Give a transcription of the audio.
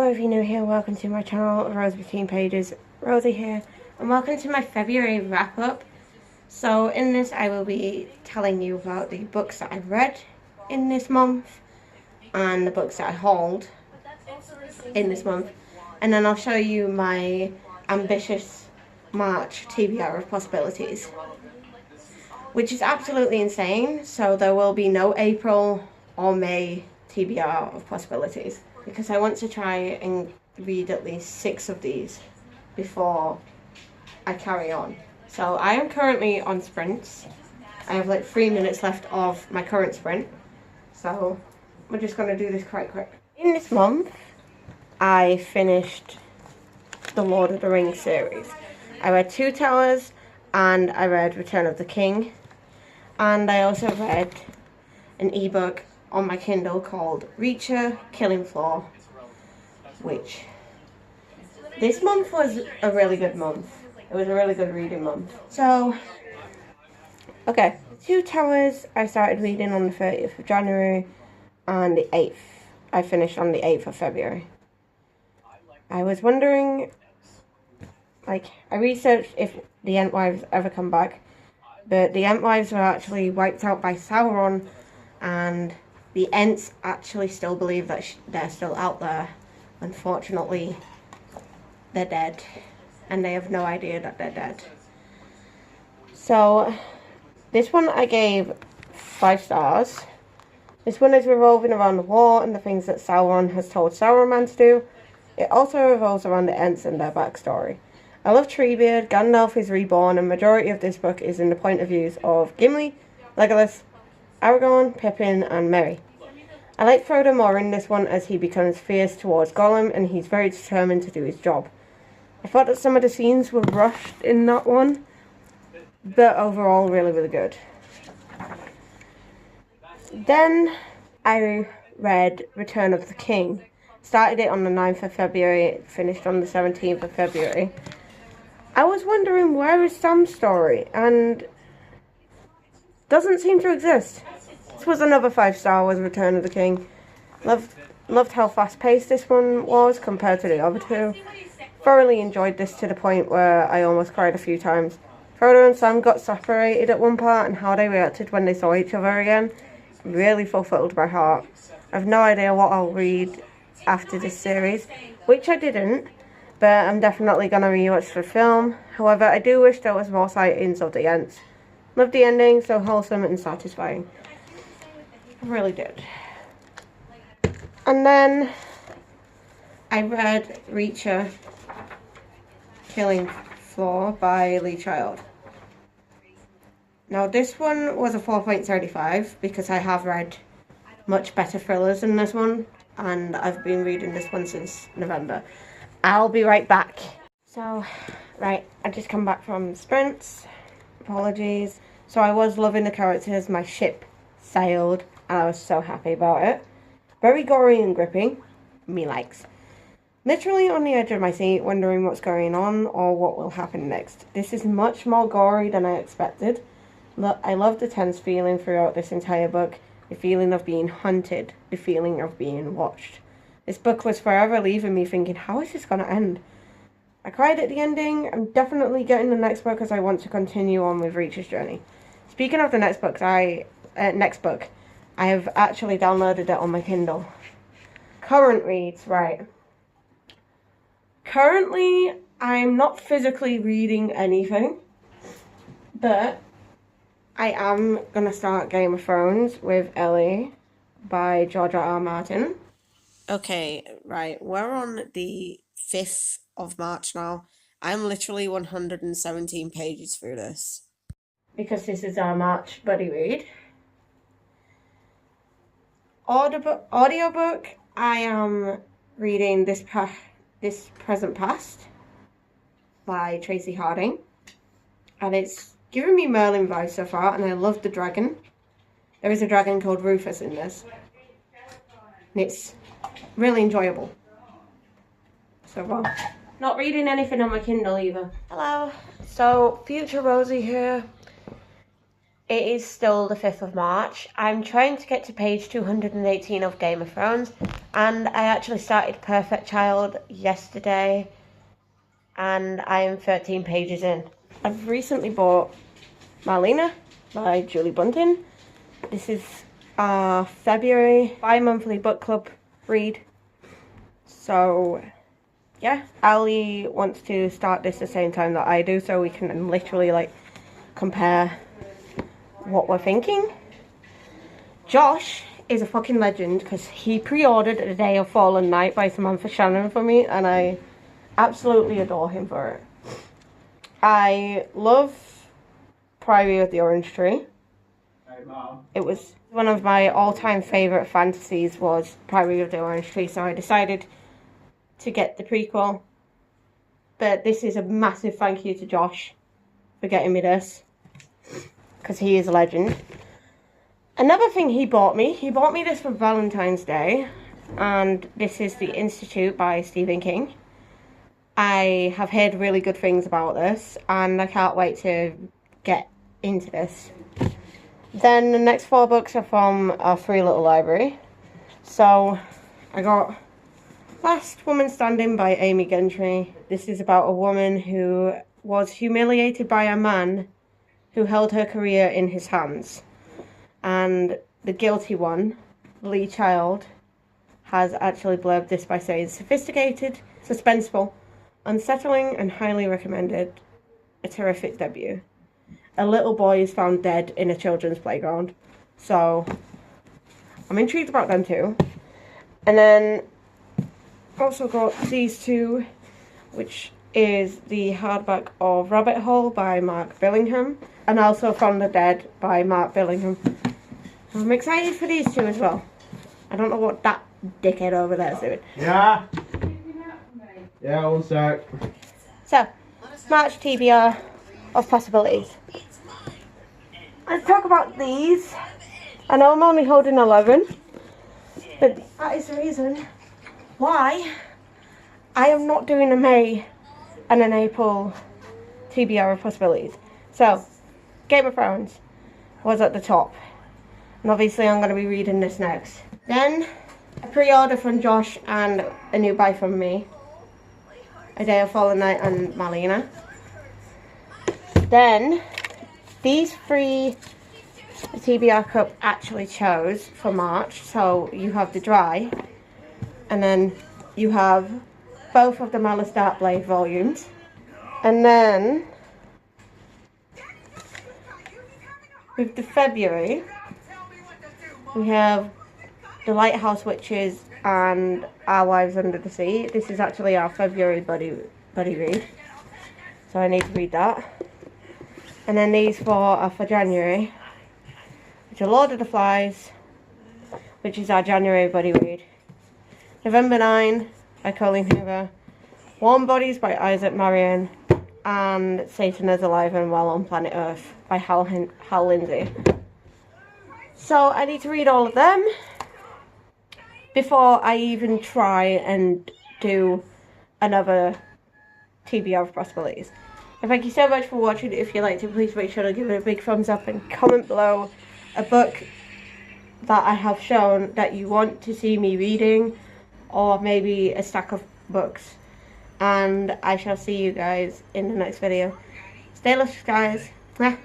Hello, if you're new here, welcome to my channel, Rose Between Pages. Rosie here, and welcome to my February wrap-up. So in this I will be telling you about the books that I've read in this month, and the books that I hauled in this month. And then I'll show you my ambitious March TBR of possibilities, which is absolutely insane. So there will be no April or May TBR of possibilities, because I want to try and read at least 6 of these before I carry on. So I am currently on sprints. I have like 3 minutes left of my current sprint, so we're just going to do this quite quick. In this month I finished the Lord of the Rings series. I read Two Towers and I read Return of the King, and I also read an ebook on my Kindle called Reacher, Killing Floor, which this month was a really good month. It was a really good reading month. So, okay, Two Towers I started reading on the 30th of January, and the 8th I finished on the 8th of February. I was wondering, like, I researched if the Entwives ever come back, but the Entwives were actually wiped out by Sauron, and the Ents actually still believe that they're still out there. Unfortunately, they're dead, and they have no idea that they're dead. So, this one I gave 5 stars. This one is revolving around the war and the things that Sauron has told Sauron to do. It also revolves around the Ents and their backstory. I love Treebeard, Gandalf is reborn, and majority of this book is in the point of views of Gimli, Legolas, Aragorn, Pippin, and Merry. I like Frodo more in this one, as he becomes fierce towards Gollum and he's very determined to do his job. I thought that some of the scenes were rushed in that one, but overall really, really good. Then I read Return of the King. Started it on the 9th of February, finished on the 17th of February. I was wondering, where is Sam's story? And doesn't seem to exist. This was another 5-star, was Return of the King. Loved how fast-paced this one was compared to the other two. Thoroughly enjoyed this to the point where I almost cried a few times. Frodo and Sam got separated at one part, and how they reacted when they saw each other again really fulfilled my heart. I have no idea what I'll read after this series, which I didn't, but I'm definitely going to rewatch the film. However, I do wish there was more sightings of the Ents. Loved the ending, so wholesome and satisfying. I really did. And then I read Reacher, Killing Floor by Lee Child. Now this one was a 4.35 because I have read much better thrillers than this one, and I've been reading this one since November. I'll be right back. So, right, I just come back from sprints. Apologies. So I was loving the characters. My ship sailed, and I was so happy about it. Very gory and gripping. Me likes. Literally on the edge of my seat, wondering what's going on or what will happen next. This is much more gory than I expected. I love the tense feeling throughout this entire book. The feeling of being hunted. The feeling of being watched. This book was forever leaving me thinking, how is this going to end? I cried at the ending. I'm definitely getting the next book as I want to continue on with Reacher's journey. Speaking of the next book, I have actually downloaded it on my Kindle. Current reads, right. Currently, I'm not physically reading anything, but I am going to start Game of Thrones with Ellie by George R.R. Martin. Okay, right, we're on the 5th of March now. I'm literally 117 pages through this, because this is our March buddy read. Audiobook, I am reading This Present Past by Tracy Harding, and it's giving me Merlin vibes so far, and I love the dragon. There is a dragon called Rufus in this, and it's really enjoyable. So well, not reading anything on my Kindle either. Hello, so future Rosie here. It is still the 5th of March. I'm trying to get to page 218 of Game of Thrones, and I actually started Perfect Child yesterday, and I am 13 pages in. I've recently bought Marlena by Julie Bunting. This is our February bi-monthly book club read. So yeah, Ali wants to start this the same time that I do, so we can literally like compare what we're thinking. Josh is a fucking legend because he pre-ordered A Day of Fallen Night by Samantha Shannon for me, and I absolutely adore him for it. I love Priory of the Orange Tree. Hey, Mom. It was one of my all-time favourite fantasies was Priory of the Orange Tree, so I decided to get the prequel. But this is a massive thank you to Josh for getting me this, because he is a legend. Another thing he bought me this for Valentine's Day, and this is The Institute by Stephen King. I have heard really good things about this, and I can't wait to get into this. Then the next 4 books are from our free little library. So I got Last Woman Standing by Amy Gentry. This is about a woman who was humiliated by a man who held her career in his hands. And the guilty one, Lee Child, has actually blurbed this by saying, sophisticated, suspenseful, unsettling and highly recommended. A terrific debut. A little boy is found dead in a children's playground. So I'm intrigued about them too. And then also got these two, which is the hardback of Rabbit Hole by Mark Billingham, and also From the Dead by Mark Billingham. I'm excited for these two as well. I don't know what that dickhead over there is doing. Yeah? Yeah, one sec. So, March TBR of possibilities. Let's talk about these. I know I'm only holding 11, but that is the reason why I am not doing a May and an April TBR of possibilities. So, Game of Thrones was at the top, and obviously I'm going to be reading this next. Then, a pre-order from Josh and a new buy from me. A Day of Fallen Night and Marlena. Then, these 3 the TBR Cup actually chose for March. So you have the dry, and then you have both of the Malice Darkblade volumes. And then, with the February, we have The Lighthouse Witches and Our Wives Under the Sea. This is actually our February buddy read, so I need to read that. And then these 4 are for January, which are Lord of the Flies, which is our January buddy read. November 9 by Colleen Hoover, Warm Bodies by Isaac Marion, and Satan is Alive and Well on Planet Earth by Hal Lindsey. So I need to read all of them before I even try and do another TBR of possibilities. And thank you so much for watching. If you liked it, please make sure to give it a big thumbs up and comment below a book that I have shown that you want to see me reading, or maybe a stack of books. And I shall see you guys in the next video. Stay luscious, guys. Bye.